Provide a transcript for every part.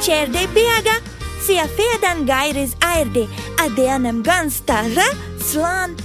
Cerde Beaga, sia fedan Gairis airde, adeanam ganstara, slan.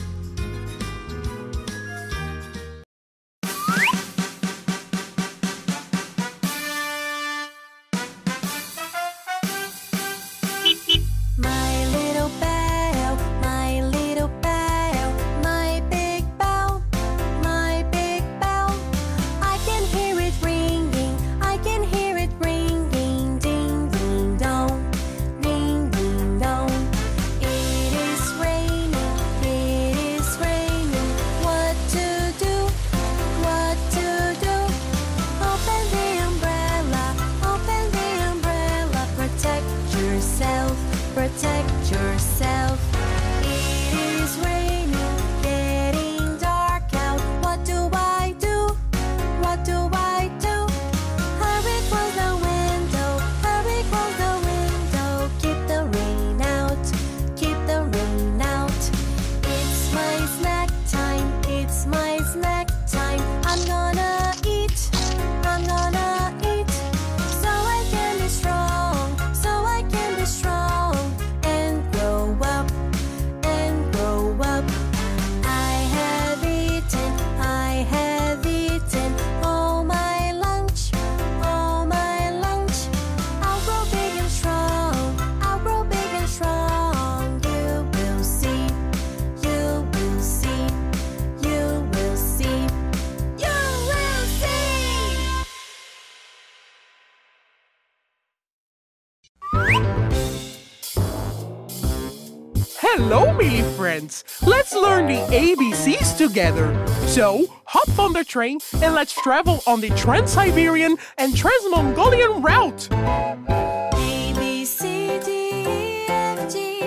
Hello, me friends! Let's learn the ABCs together. So, hop on the train and let's travel on the Trans-Siberian and Trans-Mongolian route. A, B, C, D, E, F, G,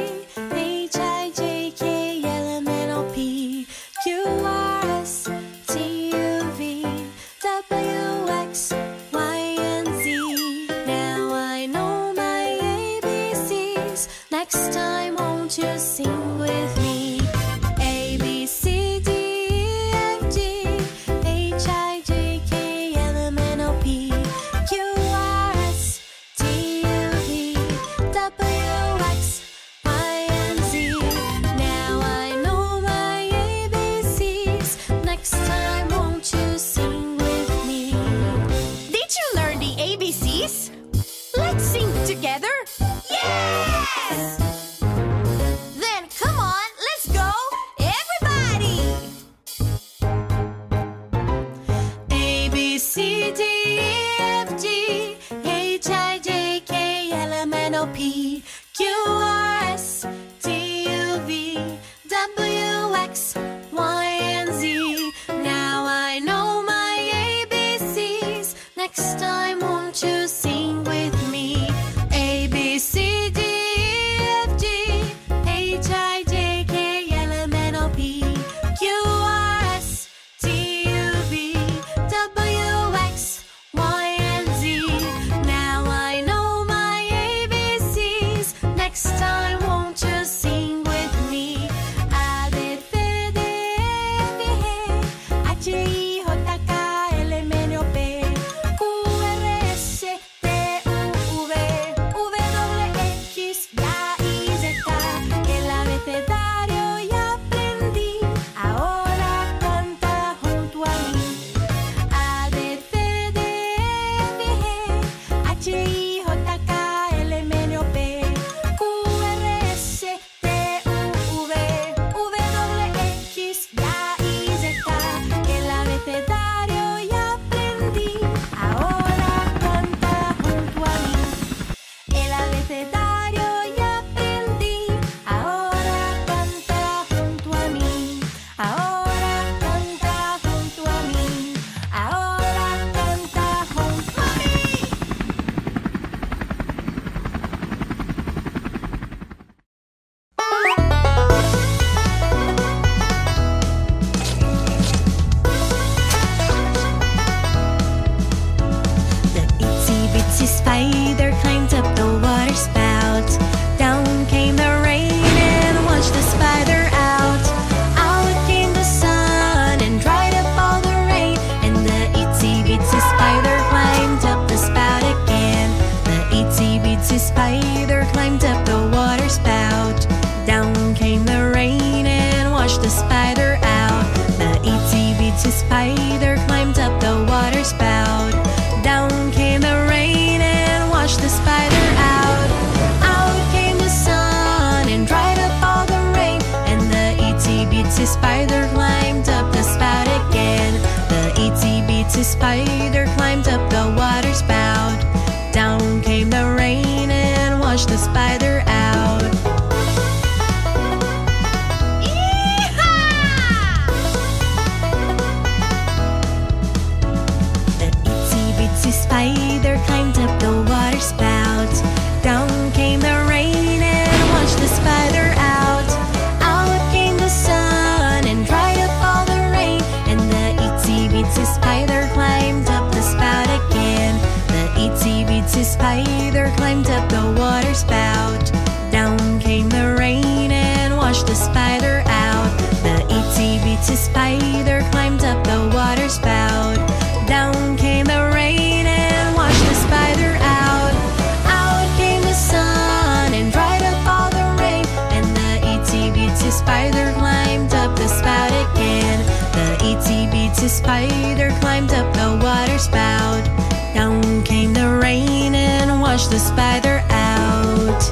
H, I, J, K, L, M, N, O, P, Q, R, S, T, U, V, W, X, Y, and Z. Now I know my ABCs. Next time, won't you sing with me? A, B, C, D, E, F, G, H, I, J, K, L, M, N, O, P, Q, R, S, T, spider climbed up the water spout. Down came the rain and washed the spider out. Out came the sun and dried up all the rain, and the itsy-bitsy spider climbed up the spout again. The itsy-bitsy spider climbed up the water spout. Down came the rain and washed the spider out. Spider climbed up the water spout. Down came the rain and washed the spider out. Out came the sun and dried up all the rain, and the itsy-bitsy spider climbed up the spout again. The itsy-bitsy spider climbed up the water spout. Down came the rain and washed the spider out. The itsy-bitsy spider climbed up the water spout. Down came the rain and washed the spider out. Out came the sun and dried up all the rain, and the itsy-bitsy spider climbed up the spout again. The itsy-bitsy spider climbed up the water spout. Down came the rain and washed the spider out.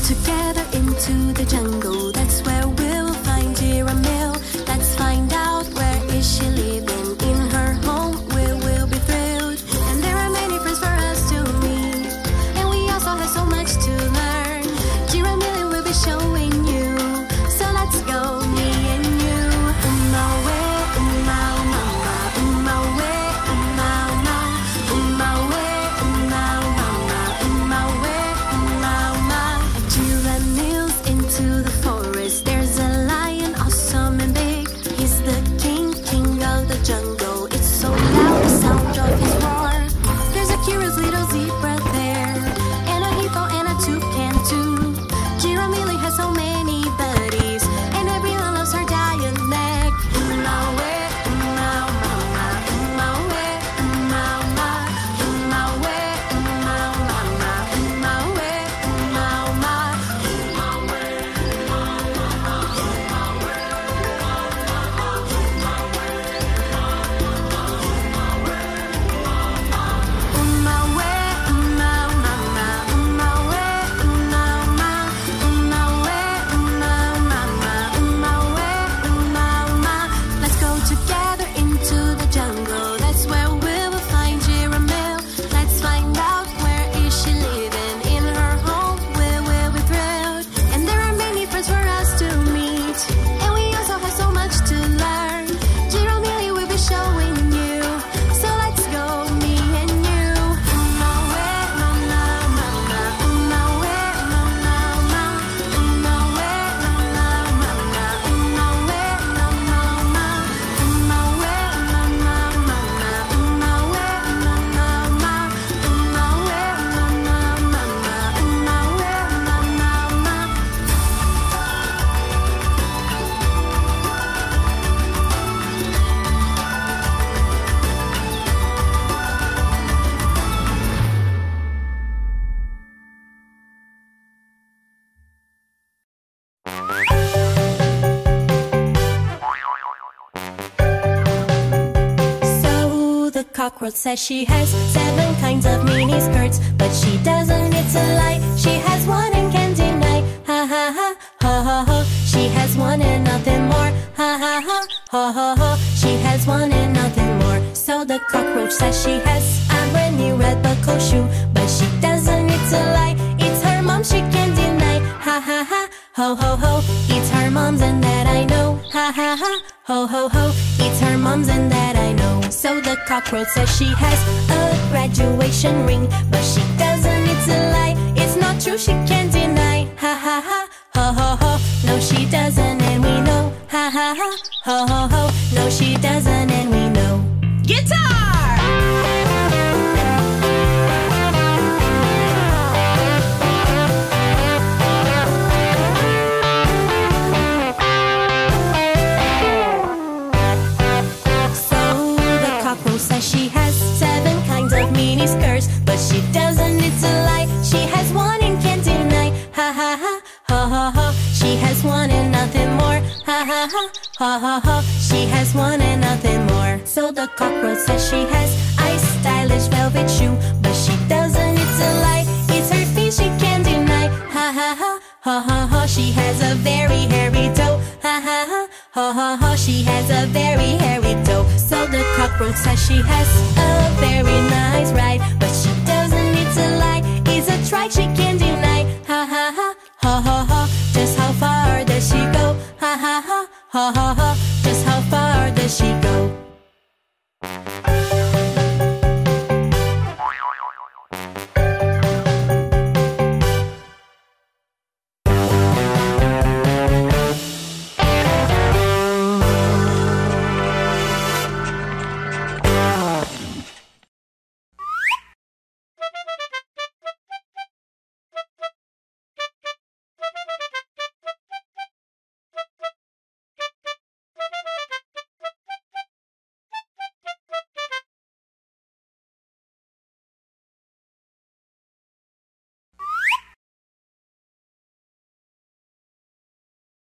Together into the jungle, that's where we'll find Giramille. Let's find out where is she living. In her home we will be thrilled, and there are many friends for us to meet, and we also have so much to learn. Giramille will be showing you, so let's go, me and you. Umawe, umama, umawe, umama, umawe, umama, umawe, umama. Giramille's into the forest. There's a lion, awesome and big. He's the king of the jungle. It's so loud, the sound of his roar. There's a curious little zebra there, and a hippo and a toucan too. Giramille has so many buddies, and everyone loves her dialect. Umawe, umama, umawe, umama, umawe, umama, umawe, umama. Let's go together into the jungle. That's where we will find Giramille. Let's find out where is she living. In her home we will be thrilled, and there are many friends for us to meet, and we also have so much to learn. Giramille will be showing you, so let's go, me and you. Umawe, mama, mama, umawe, mama, mama, umawe, mama, mama, umawe, mama, mama, umawe, mama, mama, umawe, mama, mama, umawe, mama, mama, umawe, mama, mama. So the cockroach says she has 7 kinds of mini skirts, but she doesn't, it's a lie. She has one and can't deny. Ha ha ha, ha ha ha. She has one and nothing more. Ha ha ha, ha ha ha. She has one and nothing more. So the cockroach says she has a brand new red buckle shoe, but she doesn't, it's a lie. It's her mom, she can't deny. Ha ha ha, ho ho ho. It's her mom's and that I know. Ha ha ha, ho ho ho. It's her mom's and that I know. So the cockroach says she has a graduation ring, but she doesn't, it's a lie. It's not true, she can't deny. Ha ha ha, ho ho ho. No, she doesn't, and we know. Ha ha ha, ho ho ho. No, she doesn't, and we know. Guitar! ha ha, ha ha ha. She has one and nothing more. So the cockroach says she has a stylish velvet shoe, but she doesn't, it's a lie. It's her feet she can't deny. Ha ha ha, ha ha ha. She has a very hairy toe. Ha ha ha, ha ha ha. She has a very hairy toe. So the cockroach says she has a very nice ride, but she doesn't, it's a lie. It's a trike she can't deny. Ha ha ha, ha ha ha. Just how far does she go? Ha ha ha, ha ha ha. Just how far does she go?